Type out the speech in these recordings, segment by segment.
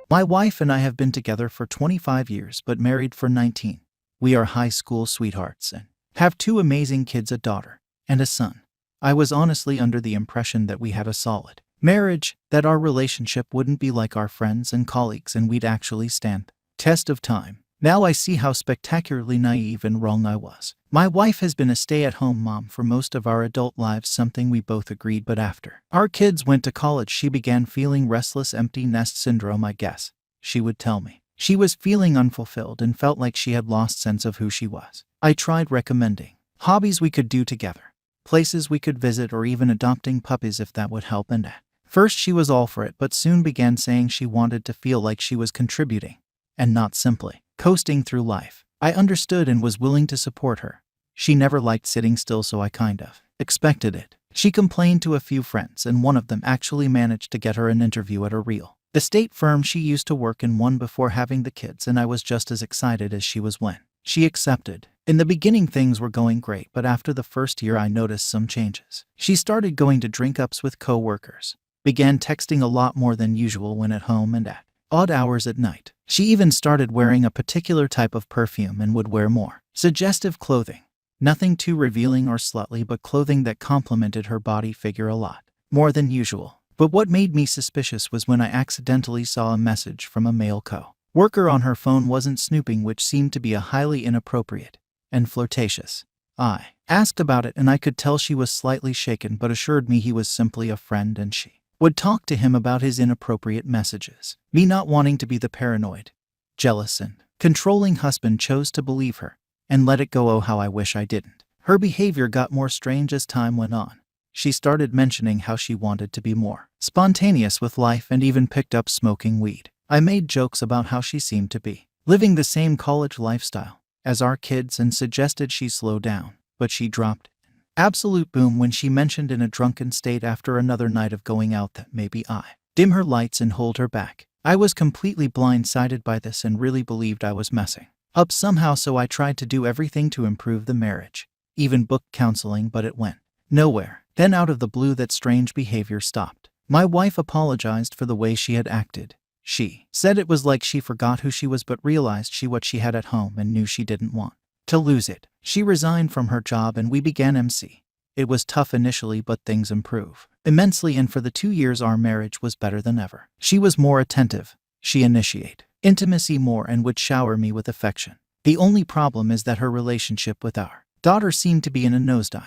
My wife and I have been together for 25 years but married for 19. We are high school sweethearts and have two amazing kids, a daughter and a son. I was honestly under the impression that we had a solid marriage, that our relationship wouldn't be like our friends and colleagues and we'd actually stand the test of time. Now I see how spectacularly naive and wrong I was. My wife has been a stay-at-home mom for most of our adult lives, something we both agreed, but after our kids went to college she began feeling restless empty nest syndrome, I guess. She would tell me she was feeling unfulfilled and felt like she had lost sense of who she was. I tried recommending hobbies we could do together, places we could visit, or even adopting puppies if that would help, and at first she was all for it, but soon began saying she wanted to feel like she was contributing and not simply coasting through life. I understood and was willing to support her. She never liked sitting still, so I kind of expected it. She complained to a few friends, and one of them actually managed to get her an interview at a real estate firm she used to work in one before having the kids, and I was just as excited as she was when she accepted. In the beginning things were going great, but after the first year I noticed some changes. She started going to drink-ups with co-workers, began texting a lot more than usual when at home and at odd hours at night. She even started wearing a particular type of perfume and would wear more suggestive clothing. Nothing too revealing or slutty, but clothing that complemented her body figure a lot more than usual. But what made me suspicious was when I accidentally saw a message from a male co-worker on her phone. Wasn't snooping, which seemed to be a highly inappropriate and flirtatious. I asked about it and I could tell she was slightly shaken, but assured me he was simply a friend and she would talk to him about his inappropriate messages. Me, not wanting to be the paranoid, jealous, and controlling husband, chose to believe her and let it go. Oh, how I wish I didn't. Her behavior got more strange as time went on. She started mentioning how she wanted to be more spontaneous with life and even picked up smoking weed. I made jokes about how she seemed to be living the same college lifestyle as our kids and suggested she slow down, but she dropped absolute boom when she mentioned in a drunken state after another night of going out that maybe I dim her lights and hold her back. I was completely blindsided by this and really believed I was messing up somehow, so I tried to do everything to improve the marriage, even booked counseling, but it went nowhere. Then out of the blue that strange behavior stopped. My wife apologized for the way she had acted. She said it was like she forgot who she was but realized what she had at home and knew she didn't want to lose it. She resigned from her job and we began MC. It was tough initially, but things improved immensely, and for the 2 years our marriage was better than ever. She was more attentive. She initiated intimacy more and would shower me with affection. The only problem is that her relationship with our daughter seemed to be in a nosedive.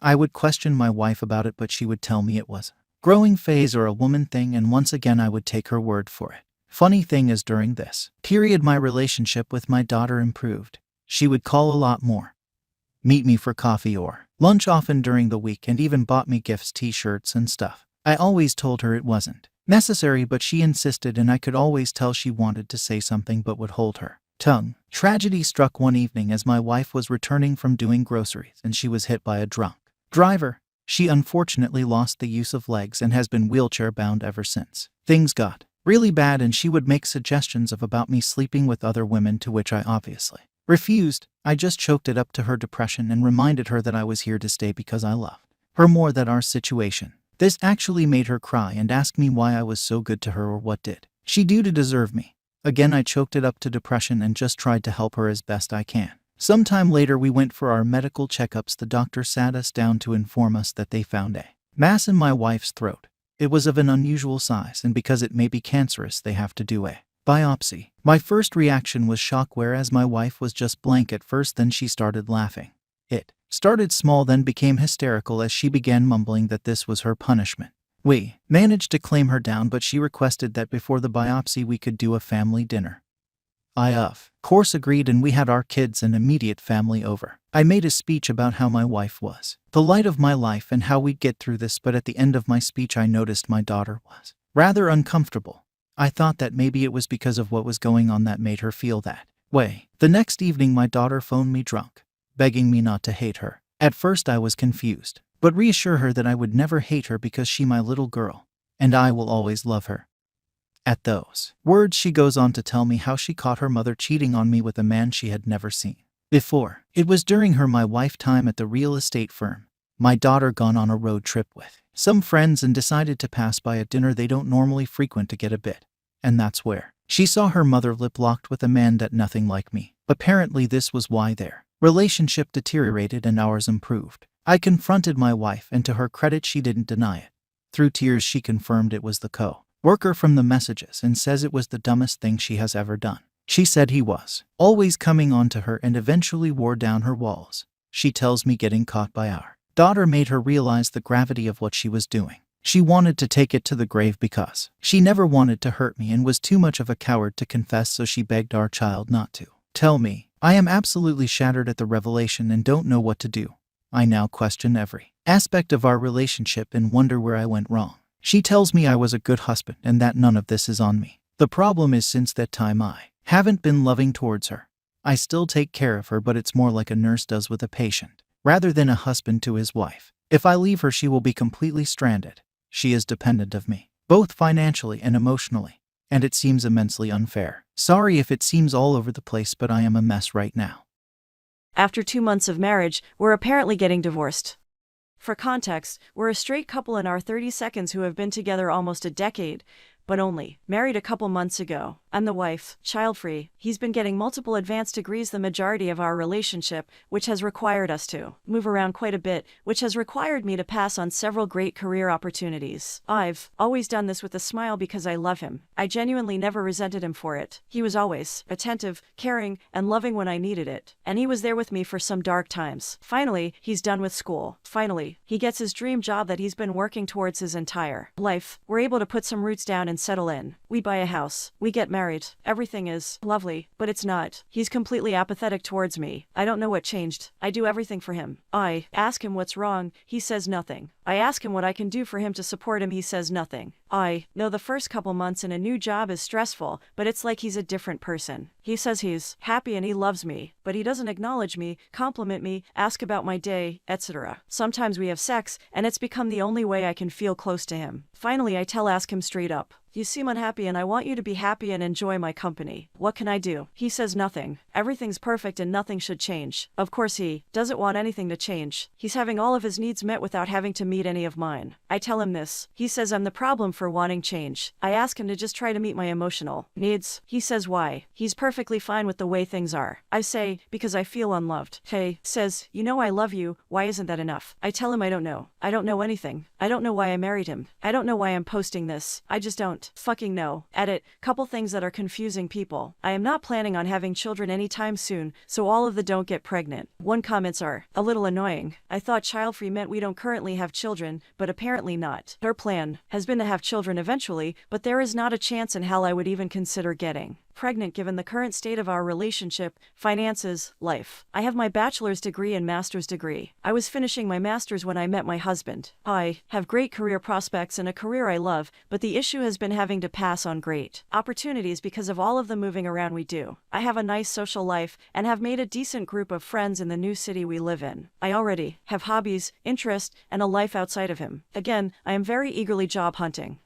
I would question my wife about it, but she would tell me it was a growing phase or a woman thing, and once again I would take her word for it. Funny thing is, during this period my relationship with my daughter improved. She would call a lot more, meet me for coffee or lunch often during the week, and even bought me gifts, t-shirts and stuff. I always told her it wasn't necessary, but she insisted, and I could always tell she wanted to say something but would hold her tongue. Tragedy struck one evening as my wife was returning from doing groceries and she was hit by a drunk driver. She unfortunately lost the use of legs and has been wheelchair bound ever since. Things got really bad and she would make suggestions about me sleeping with other women, to which I obviously refused. I just choked it up to her depression and reminded her that I was here to stay because I loved her more than our situation. This actually made her cry and ask me why I was so good to her, or what did she do to deserve me. Again I choked it up to depression and just tried to help her as best I can. Sometime later we went for our medical checkups. The doctor sat us down to inform us that they found a mass in my wife's throat. It was of an unusual size, and because it may be cancerous they have to do a biopsy. My first reaction was shock, whereas my wife was just blank at first. Then she started laughing. It started small, then became hysterical as she began mumbling that this was her punishment. We managed to calm her down, but she requested that before the biopsy we could do a family dinner. I of course agreed, and we had our kids and immediate family over. I made a speech about how my wife was the light of my life and how we'd get through this, but at the end of my speech I noticed my daughter was rather uncomfortable. I thought that maybe it was because of what was going on that made her feel that way. The next evening my daughter phoned me drunk, begging me not to hate her. At first I was confused, but reassure her that I would never hate her because she my little girl, and I will always love her. At those words she goes on to tell me how she caught her mother cheating on me with a man she had never seen before. It was during my wife time at the real estate firm. My daughter gone on a road trip with some friends and decided to pass by a dinner they don't normally frequent to get a bit and that's where she saw her mother lip locked with a man that nothing like me. Apparently this was why their relationship deteriorated and ours improved. I confronted my wife, and to her credit she didn't deny it. Through tears she confirmed it was the co-worker from the messages and says it was the dumbest thing she has ever done. She said he was always coming on to her and eventually wore down her walls. She tells me getting caught by our daughter made her realize the gravity of what she was doing. She wanted to take it to the grave because she never wanted to hurt me and was too much of a coward to confess, so she begged our child not to tell me. I am absolutely shattered at the revelation and don't know what to do. I now question every aspect of our relationship and wonder where I went wrong. She tells me I was a good husband and that none of this is on me. The problem is since that time I haven't been loving towards her. I still take care of her, but it's more like a nurse does with a patient, rather than a husband to his wife. If I leave her, she will be completely stranded. She is dependent of me, both financially and emotionally, and it seems immensely unfair. Sorry if it seems all over the place, but I am a mess right now. After 2 months of marriage, we're apparently getting divorced. For context, we're a straight couple in our 30s who have been together almost a decade, but only married a couple months ago. I'm the wife, child-free. He's been getting multiple advanced degrees the majority of our relationship, which has required us to move around quite a bit, which has required me to pass on several great career opportunities. I've always done this with a smile because I love him. I genuinely never resented him for it. He was always attentive, caring, and loving when I needed it. And he was there with me for some dark times. Finally, he's done with school. Finally, he gets his dream job that he's been working towards his entire life. We're able to put some roots down and settle in. We buy a house. We get married. Everything is lovely, but it's not. He's completely apathetic towards me. I don't know what changed. I do everything for him. I ask him what's wrong. He says nothing. I ask him what I can do for him to support him. He says nothing. I know the first couple months in a new job is stressful, but it's like he's a different person. He says he's happy and he loves me, but he doesn't acknowledge me, compliment me, ask about my day, etc. Sometimes we have sex, and it's become the only way I can feel close to him. Finally, I ask him straight up. You seem unhappy and I want you to be happy and enjoy my company. What can I do? He says nothing. Everything's perfect and nothing should change. Of course he doesn't want anything to change. He's having all of his needs met without having to meet any of mine. I tell him this. He says I'm the problem for wanting change. I ask him to just try to meet my emotional needs. He says why? He's perfectly fine with the way things are. I say, because I feel unloved. He says, you know I love you, why isn't that enough? I tell him I don't know. I don't know anything. I don't know why I married him. I don't know why I'm posting this. I just don't fucking know. Edit, couple things that are confusing people. I am not planning on having children anytime soon, so all of the don't get pregnant. One comments are a little annoying. I thought child-free meant we don't currently have children, but apparently not. Her plan has been to have children eventually, but there is not a chance in hell I would even consider getting pregnant given the current state of our relationship, finances, life. I have my bachelor's degree and master's degree. I was finishing my master's when I met my husband. I have great career prospects and a career I love, but the issue has been having to pass on great opportunities because of all of the moving around we do. I have a nice social life and have made a decent group of friends in the new city we live in. I already have hobbies, interests, and a life outside of him. Again, I am very eagerly job hunting.